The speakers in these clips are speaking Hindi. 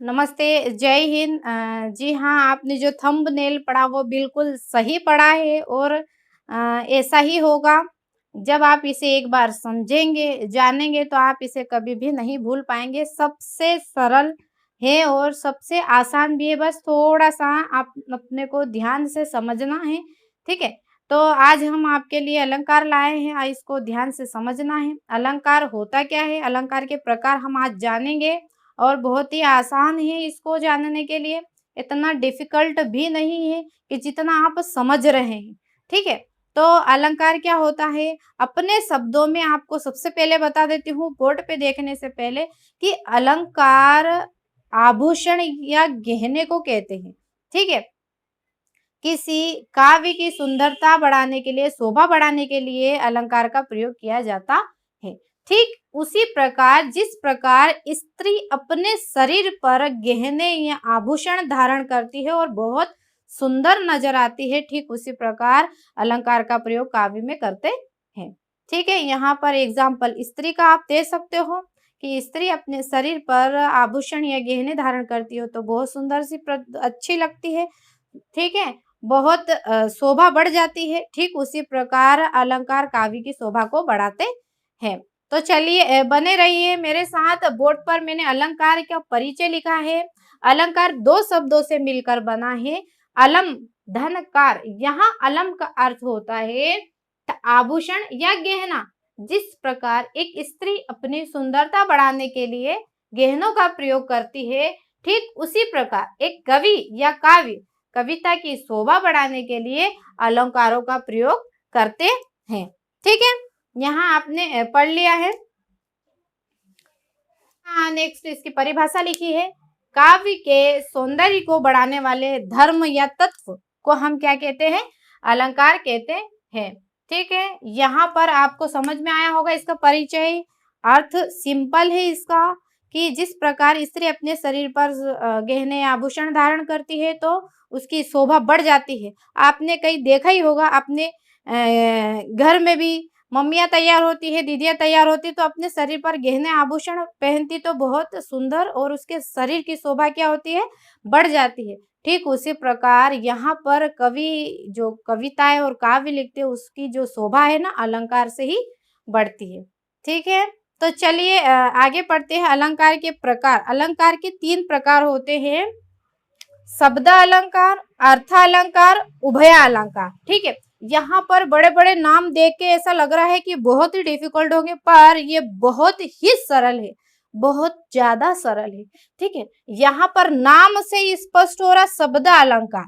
नमस्ते, जय हिंद। जी हाँ, आपने जो थंबनेल पढ़ा वो बिल्कुल सही पढ़ा है और ऐसा ही होगा। जब आप इसे एक बार समझेंगे, जानेंगे तो आप इसे कभी भी नहीं भूल पाएँगे। सबसे सरल है और सबसे आसान भी है, बस थोड़ा-सा आप अपने को ध्यान से समझना है, ठीक है? तो आज हम आपके लिए अलंकार लाए हैं, इसको ध्यान से समझना है। अलंकार होता क्या है? अलंकार के प्रकार हम आज जानेंगे और बहुत ही आसान है इसको जानने के लिए, इतना डिफ़िकल्ट भी नहीं है कि जितना आप समझ रहे हैं, ठीक है? तो अलंकार क्या होता है? अपने शब्दों में आपको सबसे पहले बता देती हूँ बोर्ड पे देखने से पहले कि अलंकार आभूषण या गहने को कहते हैं, ठीक है? किसी काव्य की सुंदरता बढ़ाने के लिए, शोभा बढ़ाने के लिए अलंकार का प्रयोग किया जाता है। ठीक उसी प्रकार जिस प्रकार स्त्री अपने शरीर पर गहने या आभूषण धारण करती है और बहुत सुंदर नजर आती है, ठीक उसी प्रकार अलंकार का प्रयोग काव्य में करते हैं। ठीक है, यहाँ पर एग्जाम्पल स्त्री का आप दे सकते हो कि स्त्री अपने शरीर पर आभूषण या गहने धारण करती हो तो बहुत सुंदर सी अच्छी लगती है, ठीक है, बहुत शोभा बढ़ जाती है। ठीक उसी प्रकार अलंकार काव्य की शोभा को बढ़ाते हैं। तो चलिए बने रहिए मेरे साथ। बोर्ड पर मैंने अलंकार का परिचय लिखा है। अलंकार दो शब्दों से मिलकर बना है। अलम धनकार, यहाँ अलम का अर्थ होता है आभूषण या गहना। जिस प्रकार एक स्त्री अपनी सुंदरता बढ़ाने के लिए गहनों का प्रयोग करती है, ठीक उसी प्रकार एक कवि या काव्य कविता की शोभा बढ़ाने के लिए अलंकारों का प्रयोग करते हैं। ठीक है, यहाँ आपने पढ़ लिया है। हाँ, नेक्स्ट इसकी परिभाषा लिखी है। काव्य के सौंदर्य को बढ़ाने वाले धर्म या तत्व को हम क्या कहते हैं? अलंकार कहते हैं। ठीक है, यहाँ पर आपको समझ में आया होगा इसका परिचय। अर्थ सिंपल है इसका कि जिस प्रकार स्त्री अपने शरीर पर गहने आभूषण धारण करती है तो उसकी शोभा बढ़ जाती है। आपने कहीं देखा ही होगा, अपने घर में भी मम्मियाँ तैयार होती है, दीदियाँ तैयार होती तो अपने शरीर पर गहने आभूषण पहनती तो बहुत सुंदर और उसके शरीर की शोभा क्या होती है? बढ़ जाती है। ठीक उसी प्रकार यहाँ पर कवि जो कविताएं और काव्य लिखते हैं उसकी जो शोभा है ना अलंकार से ही बढ़ती है। ठीक है, तो चलिए आगे पढ़ते हैं। अलंकार के प्रकार। अलंकार के 3 प्रकार होते हैं। शब्द अलंकार, अर्थ अलंकार, उभय अलंकार। ठीक है, यहाँ पर बड़े बड़े नाम देख के ऐसा लग रहा है कि बहुत ही डिफिकल्ट होंगे, पर ये बहुत ही सरल है, बहुत ज्यादा सरल है। ठीक है, यहाँ पर नाम से स्पष्ट हो रहा शब्द अलंकार।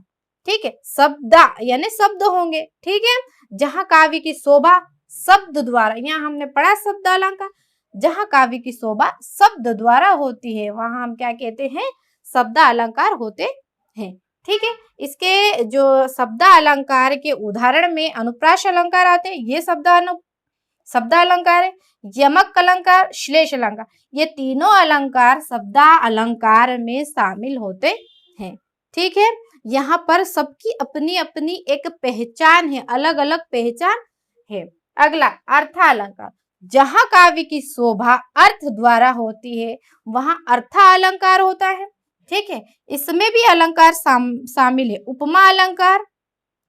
ठीक है, शब्द यानी शब्द होंगे। ठीक है, जहाँ काव्य की शोभा शब्द द्वारा, यहाँ हमने पढ़ा शब्द अलंकार, जहाँ काव्य की शोभा शब्द द्वारा होती है वहां हम क्या कहते हैं? शब्द अलंकार होते हैं। ठीक है, इसके जो शब्द अलंकार के उदाहरण में अनुप्रास अलंकार आते हैं, ये शब्द अलंकार है। यमक अलंकार, श्लेष अलंकार, ये तीनों अलंकार शब्द अलंकार में शामिल होते हैं। ठीक है, यहाँ पर सबकी अपनी अपनी एक पहचान है, अलग अलग पहचान है। अगला अर्थ अलंकार, जहाँ काव्य की शोभा अर्थ द्वारा होती है वहां अर्थ अलंकार होता है। ठीक है, इसमें भी अलंकार शामिल है। उपमा अलंकार,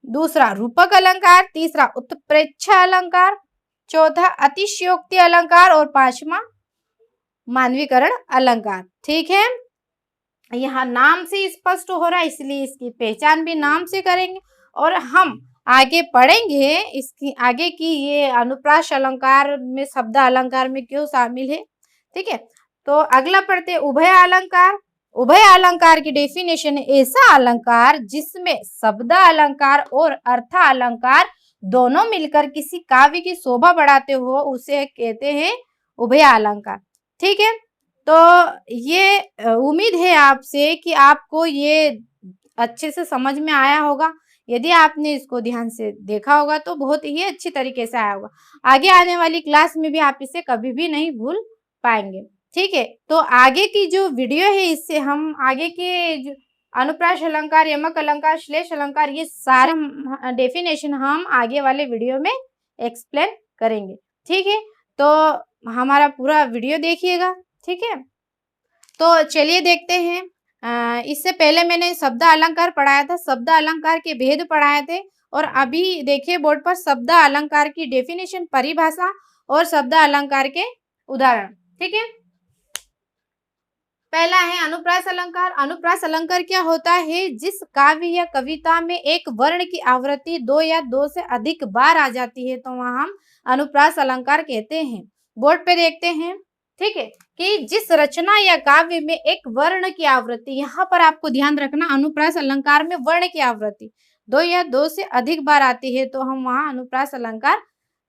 दूसरा रूपक अलंकार, तीसरा उत्प्रेक्षा अलंकार, चौथा अतिशयोक्ति अलंकार और पांचवा मानवीकरण अलंकार। ठीक है, यहाँ नाम से स्पष्ट हो रहा है इसलिए इसकी पहचान भी नाम से करेंगे और हम आगे पढ़ेंगे इसकी आगे की ये अनुप्रास अलंकार में शब्द अलंकार में क्यों शामिल है। ठीक है, तो अगला पढ़ते उभय अलंकार। उभय अलंकार की डेफिनेशन है ऐसा अलंकार जिसमें शब्द अलंकार और अर्थ अलंकार दोनों मिलकर किसी काव्य की शोभा बढ़ाते हो उसे कहते हैं उभय अलंकार। ठीक है, तो ये उम्मीद है आपसे कि आपको ये अच्छे से समझ में आया होगा। यदि आपने इसको ध्यान से देखा होगा तो बहुत ही अच्छी तरीके से आया होगा। आगे आने वाली क्लास में भी आप इसे कभी भी नहीं भूल पाएंगे। ठीक है, तो आगे की जो वीडियो है इससे हम आगे के जो अनुप्रास अलंकार, यमक अलंकार, श्लेष अलंकार, ये सारे डेफिनेशन हम आगे वाले वीडियो में एक्सप्लेन करेंगे। ठीक है, तो हमारा पूरा वीडियो देखिएगा। ठीक है, तो चलिए देखते हैं। इससे पहले मैंने शब्द अलंकार पढ़ाया था, शब्द अलंकार के भेद पढ़ाए थे, और अभी देखिए बोर्ड पर शब्द अलंकार की डेफिनेशन, परिभाषा और शब्द अलंकार के उदाहरण। ठीक है, पहला है अनुप्रास अलंकार। अनुप्रास अलंकार क्या होता है? जिस काव्य या कविता में एक वर्ण की आवृत्ति 2 या 2 से अधिक बार आ जाती है तो वहां हम अनुप्रास अलंकार कहते हैं। बोर्ड पे देखते हैं, ठीक है, कि जिस रचना या काव्य में एक वर्ण की आवृत्ति, यहाँ पर आपको ध्यान रखना, अनुप्रास अलंकार में वर्ण की आवृत्ति 2 या 2 से अधिक बार आती है तो हम वहां अनुप्रास अलंकार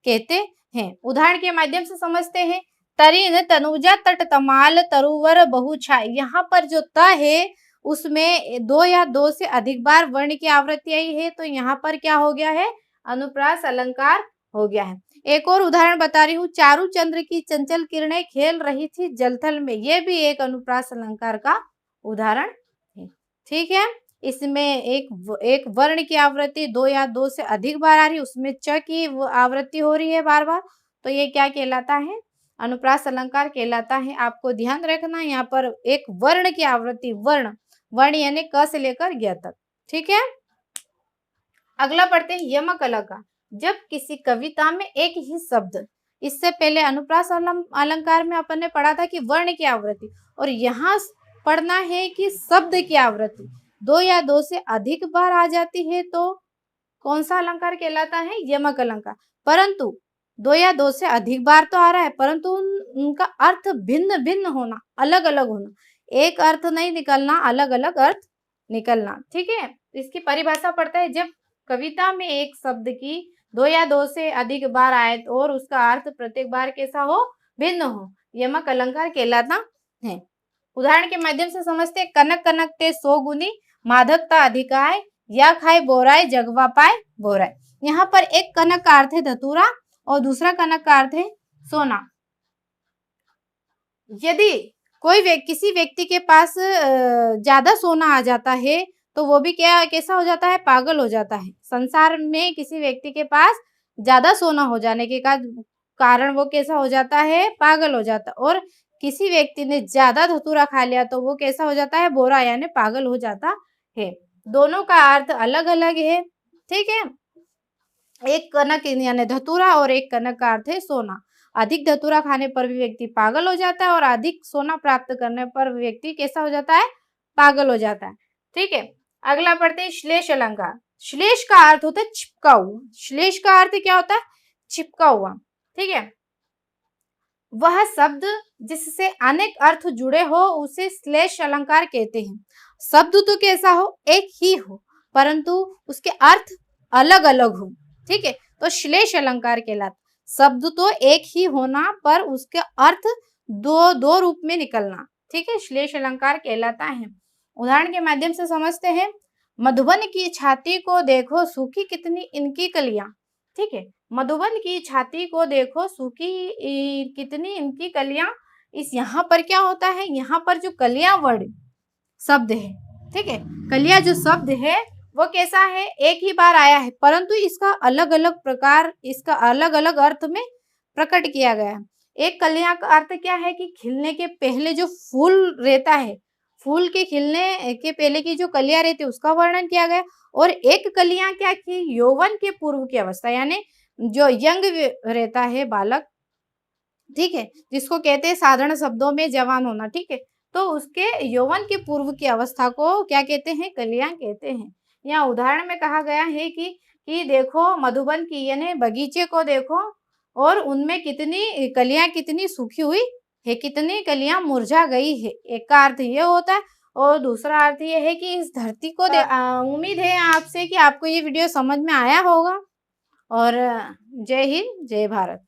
कहते हैं। उदाहरण के माध्यम से समझते हैं। तरीन तनुजा तट तमाल तरुवर बहुछाय। यहाँ पर जो त है उसमें 2 या 2 से अधिक बार वर्ण की आवृत्ति आई है तो यहाँ पर क्या हो गया है? अनुप्रास अलंकार हो गया है। एक और उदाहरण बता रही हूँ। चारू चंद्र की चंचल किरणें खेल रही थी जलथल में। ये भी एक अनुप्रास अलंकार का उदाहरण है। ठीक है, इसमें एक वर्ण की आवृत्ति 2 या 2 से अधिक बार आ रही है, उसमें च की आवृत्ति हो रही है बार बार, तो ये क्या कहलाता है? अनुप्रास अलंकार कहलाता है। आपको ध्यान रखना, यहाँ पर एक वर्ण की आवृत्ति, वर्ण यानी क से लेकर ग तक। ठीक है, अगला पढ़ते हैं यमक अलंकार। जब किसी कविता में एक ही शब्द, इससे पहले अनुप्रास अलंकार में अपन ने पढ़ा था कि वर्ण की आवृत्ति, और यहाँ पढ़ना है कि शब्द की आवृत्ति 2 या 2 से अधिक बार आ जाती है तो कौन सा अलंकार कहलाता है? यमक अलंकार। परंतु 2 या 2 से अधिक बार तो आ रहा है, परंतु उनका अर्थ भिन्न भिन्न होना, अलग अलग होना, एक अर्थ नहीं निकलना, अलग अलग अर्थ निकलना। ठीक है, इसकी परिभाषा पढ़ते हैं। जब कविता में एक शब्द की 2 या 2 से अधिक बार आए और उसका अर्थ प्रत्येक बार कैसा हो? भिन्न हो, यमक अलंकार कहलाता है। उदाहरण के माध्यम से समझते। कनक कनक ते 100 गुनी, माधकता अधिकाय, या खाए बोराय जगवा पाए बोराय। यहाँ पर एक कनक का अर्थ है धतूरा और दूसरा कनक का अर्थ है सोना। यदि किसी व्यक्ति के पास ज्यादा सोना आ जाता है तो वो भी कैसा हो जाता है? पागल हो जाता है। संसार में किसी व्यक्ति के पास ज्यादा सोना हो जाने के कारण वो कैसा हो जाता है? पागल हो जाता है। और किसी व्यक्ति ने ज्यादा धतूरा खा लिया तो वो कैसा हो जाता है? बोरा यानी पागल हो जाता है। दोनों का अर्थ अलग अलग है। ठीक है, एक कनक यानी धतूरा और एक कनक का अर्थ है सोना। अधिक धतूरा खाने पर भी व्यक्ति पागल हो जाता है और अधिक सोना प्राप्त करने पर व्यक्ति कैसा हो जाता है? पागल हो जाता है। ठीक है, अगला पढ़ते हैं श्लेष अलंकार। श्लेष का अर्थ होता है चिपका हुआ। श्लेष का अर्थ क्या होता है? चिपका हुआ। ठीक है, वह शब्द जिससे अनेक अर्थ जुड़े हो उसे श्लेष अलंकार कहते हैं। शब्द तो कैसा हो? एक ही हो, परंतु उसके अर्थ अलग अलग हो। ठीक है, तो श्लेष अलंकार कहलाता। शब्द तो एक ही होना पर उसके अर्थ दो रूप में निकलना। ठीक है, श्लेष अलंकार कहलाता है। उदाहरण के माध्यम से समझते हैं। मधुबन की छाती को देखो सूखी कितनी इनकी कलियां। ठीक है, मधुबन की छाती को देखो सूखी कितनी इनकी कलियां। इस यहाँ पर क्या होता है? यहाँ पर जो कलियां वर्ड शब्द है, ठीक है, कलियां जो शब्द है वो कैसा है? एक ही बार आया है, परंतु इसका अलग अलग प्रकार, इसका अलग अलग अर्थ में प्रकट किया गया है। एक कलियां का अर्थ क्या है? कि खिलने के पहले जो फूल रहता है, फूल के खिलने के पहले की जो कलियां रहती है उसका वर्णन किया गया। और एक कलियां क्या की? यौवन के पूर्व की अवस्था, यानी जो यंग रहता है बालक, ठीक है, जिसको कहते हैं साधारण शब्दों में जवान होना। ठीक है, तो उसके यौवन के पूर्व की अवस्था को क्या कहते हैं? कलियां कहते हैं। यहाँ उदाहरण में कहा गया है कि देखो मधुबन की यानी बगीचे को देखो और उनमें कितनी कलियां कितनी सूखी हुई है, कितनी कलियां मुरझा गई है। एक का अर्थ ये होता है और दूसरा अर्थ ये है कि इस धरती को उम्मीद है आपसे कि आपको ये वीडियो समझ में आया होगा। और जय हिंद, जय भारत।